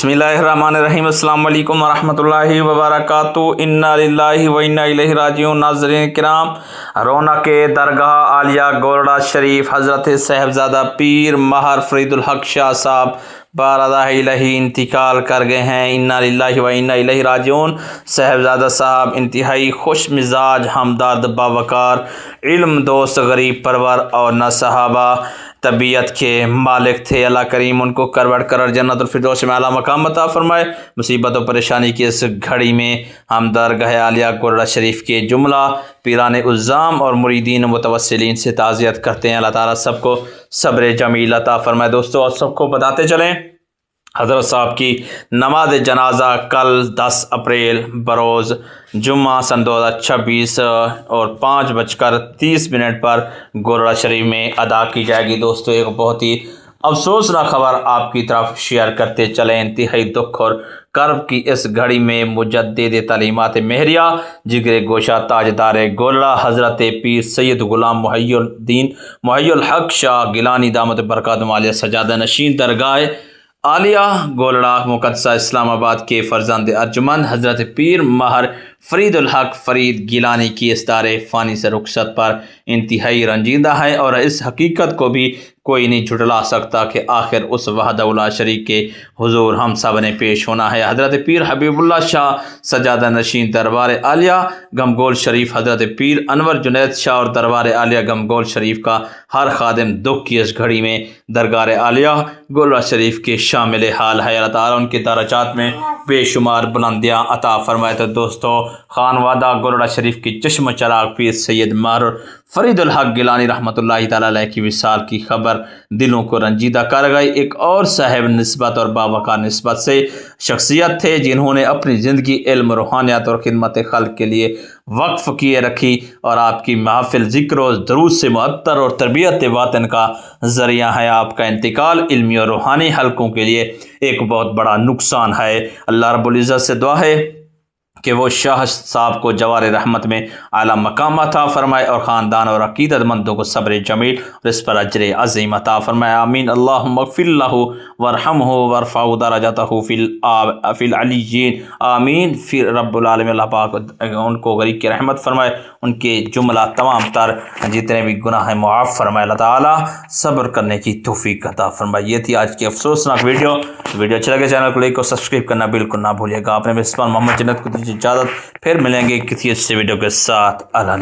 बिस्मिल्लाहिर्रहमानिर्रहीम। अस्सलाम वालेकुम वरहमतुल्लाहि वबरकातुहू। इन्ना लिल्लाहि व इन्ना इलैहि राजिऊन। नाज़रीन किराम, रौनक दरगाह आलिया गोरडा शरीफ हज़रत साहिबजादा पीर महर फरीदुल हक शाह साहब बारगाह इलाही इंतकाल कर गए हैं। इन्ना लिल्लाहि व इन्ना इलैहि राजिऊन। साहिबजादा साहब इंतहाई खुश मिजाज, हमदर्द, बावकार, इल्म दोस्त, गरीब परवर और नसहाबा तबीयत के मालिक थे। अल्लाह करीम उनको करवट कर जन्नतुल फिरदौस में आला मकाम अता फरमाए। मुसीबत और परेशानी की इस घड़ी में हम दरगाह आलिया गोरडा शरीफ के जुमला पीरान उज़्ज़ाम और मुरीदीन मुतवस्सिलीन से ताज़ियत करते हैं। अल्लाह ताला सबको सब्र जमील अता फरमाए। दोस्तों, और सबको बताते चलें, हज़रत साहब की नमाज जनाजा कल 10 अप्रैल बरोज़ जुम्मा सन 2026 और 5:30 पर गोरडा शरीफ में अदा की जाएगी। दोस्तों, एक बहुत ही अफसोसनाक खबर आपकी तरफ शेयर करते चले। इंतहाई दुख और कर्ब की इस घड़ी में मुजद्दिद तालीमात महरिया जिगर गोशा ताजदार गोरडा हज़रत पीर सैयद गुलाम मुहय्युल हक शाह गिलानी दामत बरकातुहू आलिया सजादा नशीन दरगाह आलिया गोरडा मुक़द्दसा इस्लामाबाद के फ़र्जंद अर्जुमंद हज़रत पीर महर फरीदुल हक फरीद गिलानी की इस दारे फ़ानी से रुखसत पर इंतहाई रंजीदा है। और इस हकीकत को भी कोई नहीं झुटला सकता कि आखिर उस वहदहुल्ला शरीक के हुजूर हम सब ने पेश होना है। हज़रत पीर हबीबुल्लाह शाह सजादा नशीन दरबार आलिया गमगोल शरीफ, हज़रत पीर अनवर जुनैद शाह और दरबार आलिया गमगोल शरीफ का हर खादिम दुख की इस घड़ी में दरगाह आलिया गोरडा शरीफ के शामिल हाल है। अल्लाह ताला उनके दरजात में बेशुमार बुलंदियाँ अता फरमाए। तो दोस्तों, खानवादा गोरडा शरीफ की चश्म चराग पीर सैयद महर फरीदुल हक गिलानी रहमतुल्लाहि तआला अलैह की विसाल की खबर दिलों को रंजीदा कर गई। एक और साहिब निस्बत और बावकार निस्बत से शख्सियत थे जिन्होंने अपनी ज़िंदगी इल्म, रूहानियत और खिदमत खल्क़ के लिए वक्फ़ किए रखी। और आपकी महफिल ज़िक्र और दुरूद से मुअत्तर और तरबियत बातिन का ज़रिया है। आपका इंतकाल इल्मी और रूहानी हलकों के लिए एक बहुत बड़ा नुकसान है। अल्लाह रब्बुल इज़्ज़त से दुआ है कि वो शाह साहब को जवार रहमत में आला मकाम अता फरमाए और ख़ानदान और अक़ीदतमंदों को सब्र जमील और इस पर अजर अज़ीम अता फरमाए। आमीन। अल्लाहुम्मा इग़फ़िर लहू वरहमहू वरफ़अ दरजतहू फ़िल अलिय्यीन। आमीन। फिर रब्बुल आलमीन अल्लाह पाक उनको गरीब की रहमत फरमाए, उनके जुमला तमाम तर जितने भी गुनाह हैं मुआफ़ फरमाए। अल्लाह ताला सब्र करने की तौफ़ीक़ अता फरमाए। ये थी आज की अफसोसनाक वीडियो अच्छा लगे चैनल को लाइक और सब्सक्राइब करना बिल्कुल ना भूलिएगा। आपने मेज़बान मोहम्मद जन्नत को दीजिए इजाज़त। फिर मिलेंगे किसी अच्छे वीडियो के साथ। अल्लाह